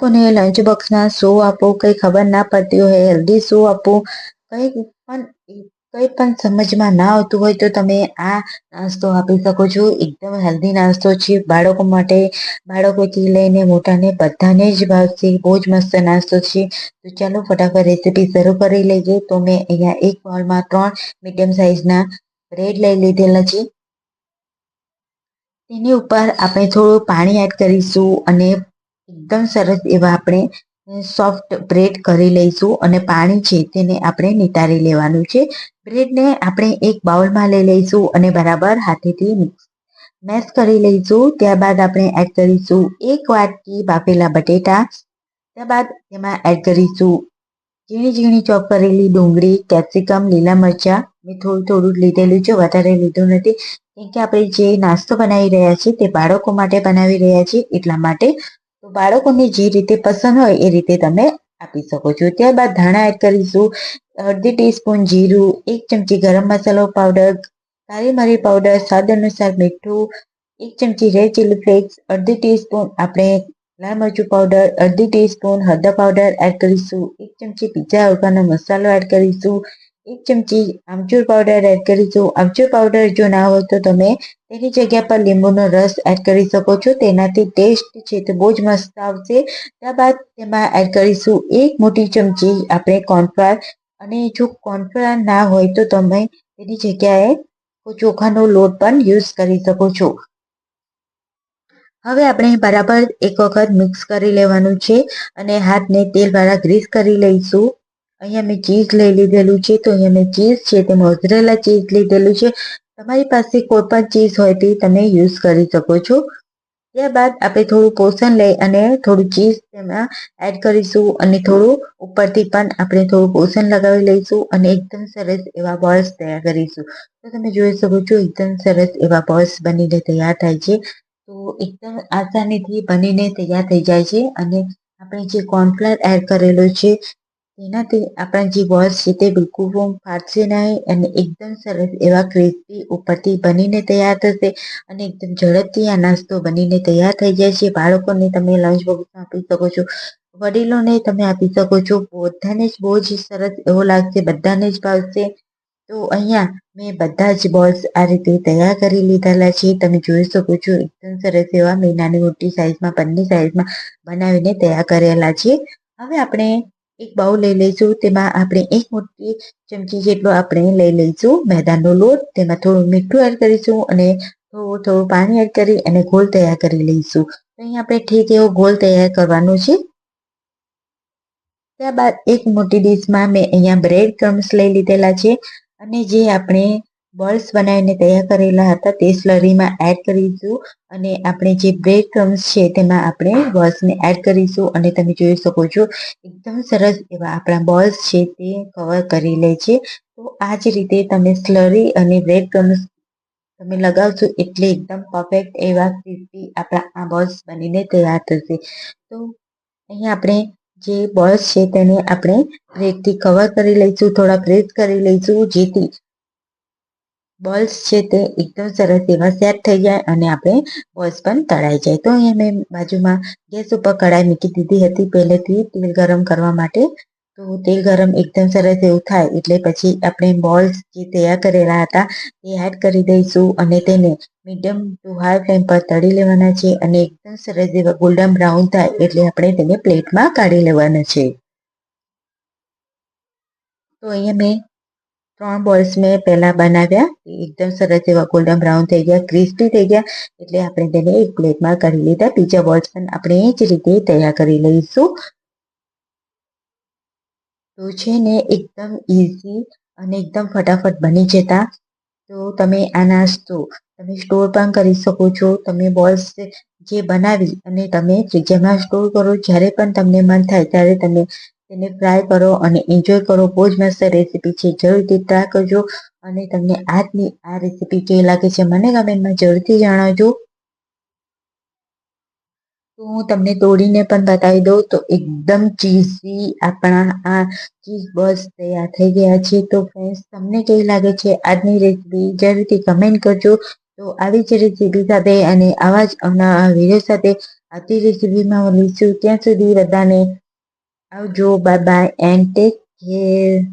કોને લંચ બોક્સમાં શું આપવું કંઈ ખબર ના પડતી હોય, હેલ્ધી શું આપવું કંઈ પણ સમજમાં ના આવતું હોય તો તમે આ નાસ્તો આપી શકો છો. એકદમ હેલ્ધી નાસ્તો છે બાળકો માટે. બાળકોથી લઈને મોટાને બધાને જ ભાવશે. બહુ જ મસ્ત નાસ્તો છે. તો ચાલો ફટાફટ રેસીપી શરૂ કરી લઈએ. તો મેં અહીંયા એક બાઉલમાં 3 મીડિયમ સાઇઝના બ્રેડ લઈ લીધેલા છે. તેની ઉપર આપણે થોડું પાણી એડ કરીશું અને એકદમ સરસ એવા આપણે સોફ્ટ બ્રેડ કરી લઈશું અને પાણી છે તેને આપણે નિતારી લેવાનું છે. બ્રેડને આપણે એક બાઉલમાં લઈ લઈશું અને બરાબર હાથેથી મેશ કરી લઈશું. ત્યારબાદ આપણે એડ કરીશું 1 વાટકી બાફેલા બટેટા. ત્યારબાદ તેમાં એડ કરીશું ઝીણી ઝીણી ચોપ કરેલી ડુંગળી, કેપ્સિકમ, લીલા મરચાં. મેં થોડું થોડું લીધેલું છે, વધારે લીધું નથી, કેમ કે આપણે જે નાસ્તો બનાવી રહ્યા છીએ તે બાળકો માટે બનાવી રહ્યા છીએ એટલા માટે. તો બાળકોને જે રીતે પસંદ હોય એ રીતે તમે આપી શકો છો. ત્યારબાદ ધાણા એડ કરીશું, અડધી ટીસ્પૂન જીરું, 1 ચમચી ગરમ મસાલો પાવડર, કાળી મરી પાવડર, સ્વાદ અનુસાર મીઠું, 1 ચમચી રેડ ચીલી ફ્લેક્સ, અડધી ટીસ્પૂન આપણે લાલ મરચું પાવડર, અડધી ટીસ્પૂન હળદર પાવડર એડ કરીશું, 1 ચમચી પિઝા ઓર્ગાનો મસાલો એડ કરીશું, 1 ચમચી આમચૂર પાવડર એડ કરીશું. આમચૂર પાવડર જો ના હોય તો તમે તેની જગ્યા પર લીંબુનો રસ એડ કરી શકો છો. તેનાથી ટેસ્ટ છે તે બહુ જ મસ્ત આવશે. ત્યારબાદ તેમાં એડ કરીશું 1 મોટી ચમચી આપણે કોર્નફ્લાવર, અને જો કોર્નફ્લાવર ના હોય તો તમે તેની જગ્યાએ ચોખાનો લોટ પણ યુઝ કરી શકો છો. હવે આપણે બરાબર એક વખત મિક્સ કરી લેવાનું છે અને હાથને તેલવાળા ગ્રીસ કરી લઈશું. અહીંયા મેં ચીઝ લઈ લીધેલું છે, તો અહીંયા મેં ચીઝ છે તે મોઝરેલા ચીઝ લીધેલું છે. તમારી પાસે કોઈ પણ ચીઝ હોય તે તમે યુઝ કરી શકો છો. ત્યારબાદ આપણે થોડું પોષણ લઈ અને થોડું ચીઝ તેમાં એડ કરીશું અને થોડું ઉપરથી પણ આપણે થોડું પોષણ લગાવી લઈશું અને એકદમ સરસ એવા બોલ્સ તૈયાર કરીશું. તો તમે જોઈ શકો છો એકદમ સરસ એવા બોલ્સ બનીને તૈયાર થાય છે. તો એકદમ આસાનીથી બનીને તૈયાર થઈ જાય છે અને આપણે જે કોર્નફ્લાવર એડ કરેલો છે તેનાથી આપણા જે બોલ્સ છે તે બિલકુલ ફાટશે નહીં અને એકદમ સરસ એવા ક્રિસ્પી ઉપરથી બનીને તૈયાર થશે અને એકદમ ઝડપથી આ નાસ્તો બનીને તૈયાર થઈ જાય છે. બાળકોને તમે લંચ બોક્સમાં આપી શકો છો, વડીલોને તમે આપી શકો છો. બધાને જ બહુ જ સરસ એવો લાગશે, બધાને જ ભાવશે. તો અહીંયા મેં બધા જ બોલ્સ આ રીતે તૈયાર કરી લીધેલા છે. તમે જોઈ શકો છો એકદમ સરસ એવા મેં નાની મોટી સાઇઝમાં બંને સાઇઝમાં બનાવીને તૈયાર કરેલા છે. હવે આપણે એક બાઉલ લઈ લઈશું. તેમાં આપણે 1 મોટી ચમચી જેટલો આપણે લઈ લઈશું મેદાનો લોટ. તેમાં થોડું મીઠું એડ કરીશું અને થોડું પાણી એડ કરી અને ઘોલ તૈયાર કરી લઈશું. તો અહીંયા આપણે ઠીક એવો ઘોલ તૈયાર કરવાનો છે. ત્યારબાદ એક મોટી ડીશમાં મેં અહીંયા બ્રેડ ક્રમ્સ લઈ લીધેલા છે અને જે આપણે બોલ્સ બનાવીને તૈયાર કરેલા હતા તે સ્લરીમાં એડ કરીશું અને આપણે જે બ્રેડ ક્રમ્સ છે તેમાં આપણે બોલ્સને એડ કરીશું અને તમે જોઈ શકો છો એકદમ સરસ એવા આપણા બોલ્સ છે તે કવર કરી લે છે. તો આ જ રીતે તમે સ્લરી અને બ્રેડ ક્રમ્સ તમે લગાવશો એટલે એકદમ પરફેક્ટ એવા ક્રિસ્પી આપણા આ બોલ્સ બનીને તૈયાર થશે. તો અહીંયા આપણે જે બોલ્સ છે તેને આપણે બ્રેડથી કવર કરી લઈશું, થોડા પ્રેસ કરી લઈશું જેથી બોલ્સ છે તે એકદમ સરસ એવા સેટ થઈ જાય અને આપણે બોલ્સ પણ તળાઈ જાય. તો અહીંયા મેં બાજુમાં ગેસ ઉપર કઢાઈ મૂકી દીધી હતી પહેલેથી તેલ ગરમ કરવા માટે. તો તેલ ગરમ એકદમ સરસ એવું થાય એટલે પછી આપણે બોલ્સ જે તૈયાર કરેલા હતા તે એડ કરી દઈશું અને તેને મીડિયમ ટુ હાઈ ફ્લેમ પર તળી લેવાના છે અને એકદમ સરસ એવા ગોલ્ડન બ્રાઉન થાય એટલે આપણે તેને પ્લેટમાં કાઢી લેવાના છે. તો અહીંયા મેં 3 બોલ્સ મેં પહેલાં બનાવ્યા, એકદમ સરસ એવા ગોલ્ડન બ્રાઉન થઈ ગયા, ક્રિસ્પી થઈ ગયા એટલે આપણે તેને એક પ્લેટમાં કાઢી લીધા. બીજા બોલ્સ પણ આપણે એ જ રીતે તૈયાર કરી લઈશું. તો છે ને એકદમ ઇઝી અને એકદમ ફટાફટ બની જતા. તો તમે આ નાસ્તો તમે સ્ટોર પણ કરી શકો છો. તમે બોલ્સ જે બનાવી અને તમે ફ્રીઝરમાં સ્ટોર કરો, જ્યારે પણ તમને મન થાય ત્યારે તમે તેને ફ્રાય કરો અને એન્જોય કરો. બહુ જ મસ્ત રેસીપી છે, જરૂરથી ટ્રાય કરજો અને તમને આજની આ રેસીપી કેવી લાગે છે મને કમેન્ટમાં જરૂરથી જણાવજો. તો હું તમને તોડીને પણ બતાવી દઉં તો એકદમ ચીઝી આપણા આ ચીઝ બોલ્સ તૈયાર થઈ ગયા છે. તો ફ્રેન્ડ્સ તમને કેવી લાગે છે આજની રેસીપી જરૂરથી કમેન્ટ કરજો. તો આવી જ રેસીપી સાથે અને આવા જ અવનવા વિડીયો સાથે આવતી રેસીપીમાં મળીશું. ત્યાં સુધી બધાને આવજો. Bye bye and take care.